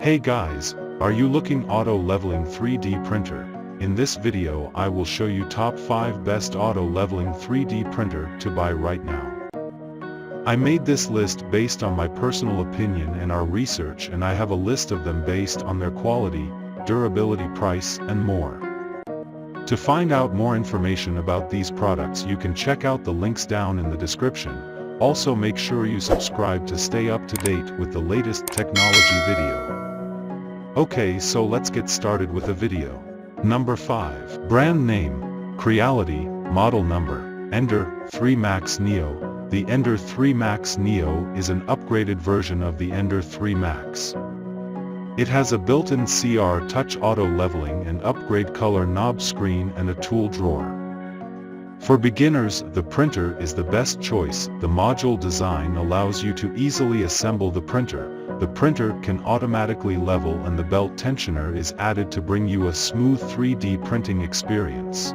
Hey guys, are you looking auto leveling 3D printer? In this video I will show you top 5 best auto leveling 3D printer to buy right now. I made this list based on my personal opinion and our research, and I have a list of them based on their quality, durability, price, and more. To find out more information about these products you can check out the links down in the description. Also make sure you subscribe to stay up to date with the latest technology video. Okay, so let's get started with the video. Number 5. Brand name, Creality, model number, Ender 3 Max Neo. The Ender 3 Max Neo is an upgraded version of the Ender 3 Max. It has a built-in CR touch auto leveling and upgrade color knob screen and a tool drawer. For beginners, the printer is the best choice. The module design allows you to easily assemble the printer. The printer can automatically level and the belt tensioner is added to bring you a smooth 3D printing experience.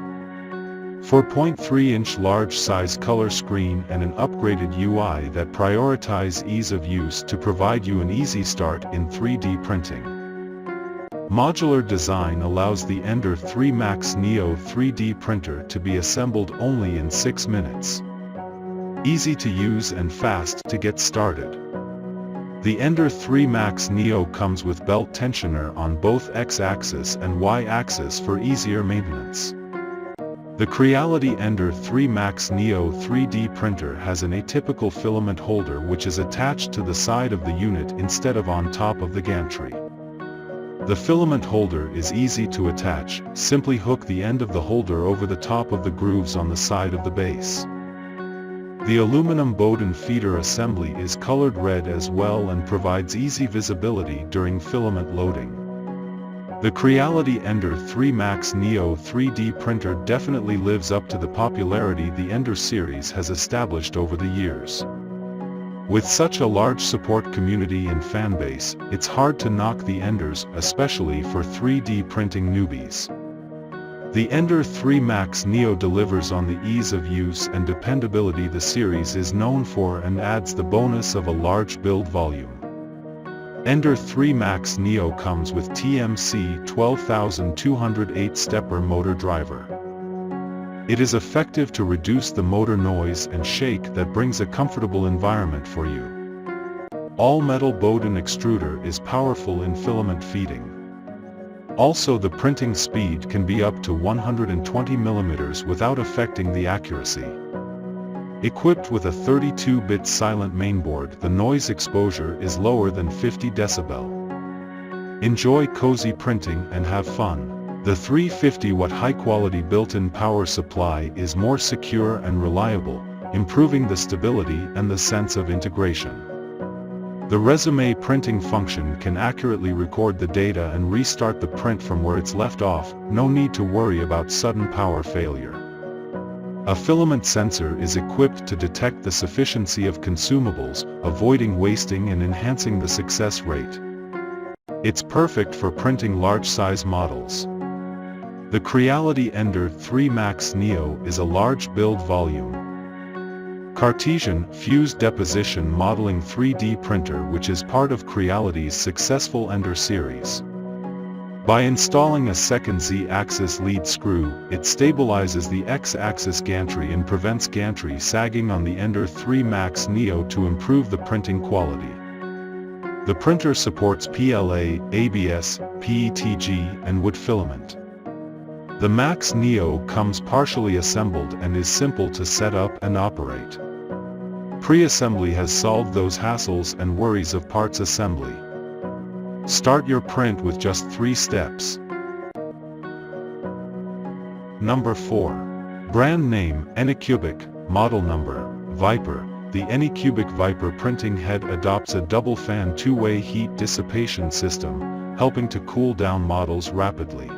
4.3-inch large-size color screen and an upgraded UI that prioritize ease of use to provide you an easy start in 3D printing. Modular design allows the Ender 3 Max Neo 3D printer to be assembled only in 6 minutes. Easy to use and fast to get started. The Ender 3 Max Neo comes with belt tensioner on both X-axis and Y-axis for easier maintenance. The Creality Ender 3 Max Neo 3D printer has an atypical filament holder which is attached to the side of the unit instead of on top of the gantry. The filament holder is easy to attach. Simply hook the end of the holder over the top of the grooves on the side of the base. The aluminum Bowden feeder assembly is colored red as well and provides easy visibility during filament loading. The Creality Ender 3 Max Neo 3D printer definitely lives up to the popularity the Ender series has established over the years. With such a large support community and fanbase, it's hard to knock the Enders, especially for 3D printing newbies. The Ender 3 Max Neo delivers on the ease of use and dependability the series is known for and adds the bonus of a large build volume. Ender 3 Max Neo comes with TMC 12208 stepper motor driver. It is effective to reduce the motor noise and shake that brings a comfortable environment for you. All-metal Bowden extruder is powerful in filament feeding. Also, the printing speed can be up to 120 mm without affecting the accuracy. Equipped with a 32-bit silent mainboard, the noise exposure is lower than 50 dB. Enjoy cozy printing and have fun. The 350-watt high-quality built-in power supply is more secure and reliable, improving the stability and the sense of integration. The resume printing function can accurately record the data and restart the print from where it's left off. No need to worry about sudden power failure. A filament sensor is equipped to detect the sufficiency of consumables, avoiding wasting and enhancing the success rate. It's perfect for printing large-size models. The Creality Ender 3 Max Neo is a large build volume Cartesian fused deposition modeling 3D printer which is part of Creality's successful Ender series. By installing a second Z-axis lead screw, it stabilizes the X-axis gantry and prevents gantry sagging on the Ender 3 Max Neo to improve the printing quality. The printer supports PLA, ABS, PETG, and wood filament. The Max Neo comes partially assembled and is simple to set up and operate. Pre-assembly has solved those hassles and worries of parts assembly. Start your print with just 3 steps. Number 4. Brand name, ANYCUBIC, model number, Vyper. The ANYCUBIC Vyper printing head adopts a double fan two-way heat dissipation system, helping to cool down models rapidly.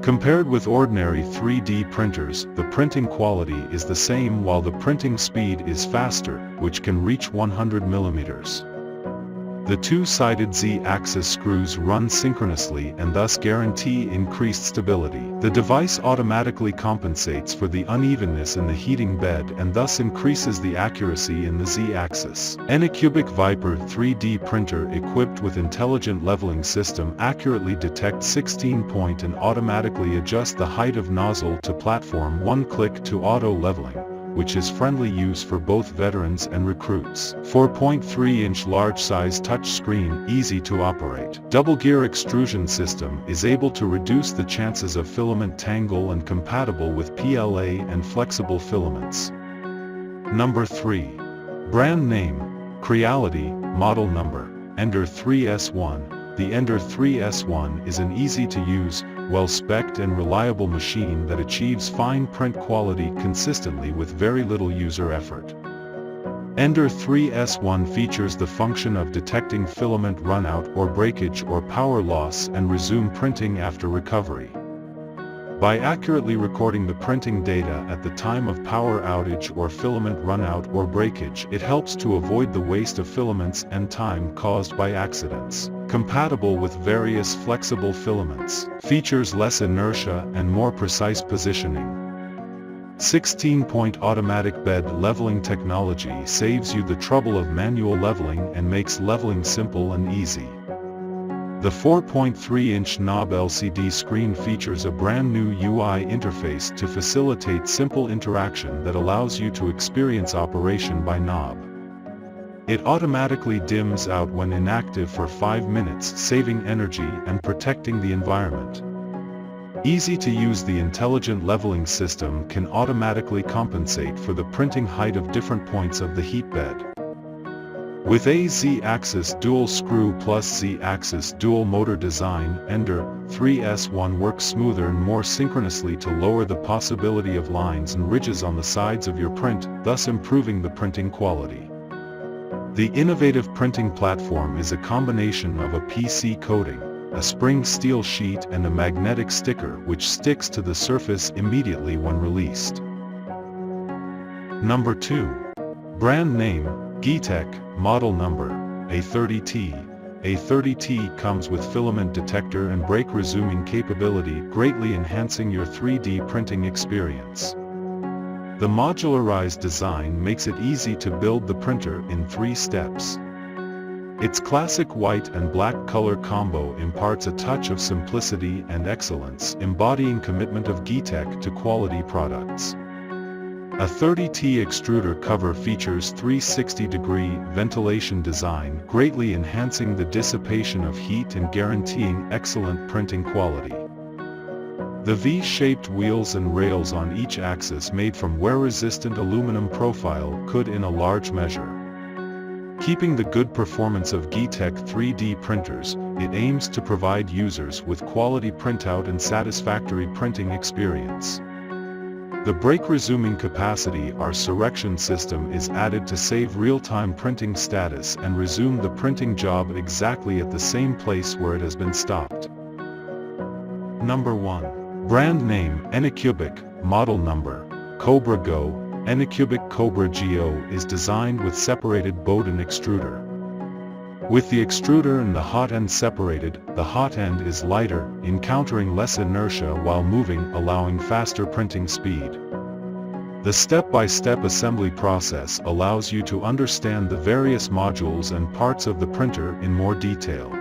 Compared with ordinary 3D printers, the printing quality is the same while the printing speed is faster, which can reach 100 mm. The two-sided Z-axis screws run synchronously and thus guarantee increased stability. The device automatically compensates for the unevenness in the heating bed and thus increases the accuracy in the Z-axis. ANYCUBIC Vyper 3D printer equipped with intelligent leveling system accurately detects 16-point and automatically adjust the height of nozzle to platform one-click to auto leveling, which is friendly use for both veterans and recruits. 4.3-inch large-size touchscreen, easy to operate. Double-gear extrusion system is able to reduce the chances of filament tangle and compatible with PLA and flexible filaments. Number 3. Brand name, Creality, model number, Ender 3S1. The Ender 3S1 is an easy-to-use, well-spec'd and reliable machine that achieves fine print quality consistently with very little user effort. Ender 3S1 features the function of detecting filament runout or breakage or power loss and resume printing after recovery. By accurately recording the printing data at the time of power outage or filament runout or breakage, it helps to avoid the waste of filaments and time caused by accidents. Compatible with various flexible filaments. Features less inertia and more precise positioning. 16-point automatic bed leveling technology saves you the trouble of manual leveling and makes leveling simple and easy. The 4.3-inch knob LCD screen features a brand new UI interface to facilitate simple interaction that allows you to experience operation by knob. It automatically dims out when inactive for 5 minutes, saving energy and protecting the environment. Easy to use, the intelligent leveling system can automatically compensate for the printing height of different points of the heat bed. With a Z-axis dual screw plus Z-axis dual motor design, Ender 3S1 works smoother and more synchronously to lower the possibility of lines and ridges on the sides of your print, thus improving the printing quality. The innovative printing platform is a combination of a PC coating, a spring steel sheet and a magnetic sticker which sticks to the surface immediately when released. Number 2. Brand name, Geeetech, model number, A30T. A30T comes with filament detector and break resuming capability, greatly enhancing your 3D printing experience. The modularized design makes it easy to build the printer in 3 steps. Its classic white and black color combo imparts a touch of simplicity and excellence, embodying commitment of Geeetech to quality products. A 30T extruder cover features 360-degree ventilation design, greatly enhancing the dissipation of heat and guaranteeing excellent printing quality. The V-shaped wheels and rails on each axis, made from wear-resistant aluminum profile, could in a large measure. Keeping the good performance of Geeetech 3D printers, it aims to provide users with quality printout and satisfactory printing experience. The break resuming capacity or surrection system is added to save real-time printing status and resume the printing job exactly at the same place where it has been stopped. Number 1. Brand name, ANYCUBIC, model number, KOBRA Go. ANYCUBIC KOBRA Go is designed with separated Bowden extruder. With the extruder and the hot end separated, the hot end is lighter, encountering less inertia while moving, allowing faster printing speed. The step-by-step assembly process allows you to understand the various modules and parts of the printer in more detail.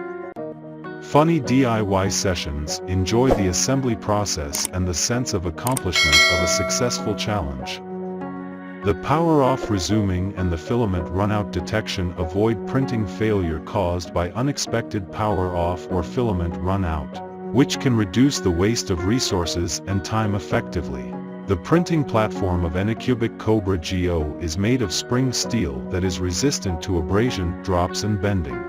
Funny DIY sessions, enjoy the assembly process and the sense of accomplishment of a successful challenge. The power-off resuming and the filament runout detection avoid printing failure caused by unexpected power-off or filament runout, which can reduce the waste of resources and time effectively. The printing platform of ANYCUBIC KOBRA Go is made of spring steel that is resistant to abrasion, drops and bending.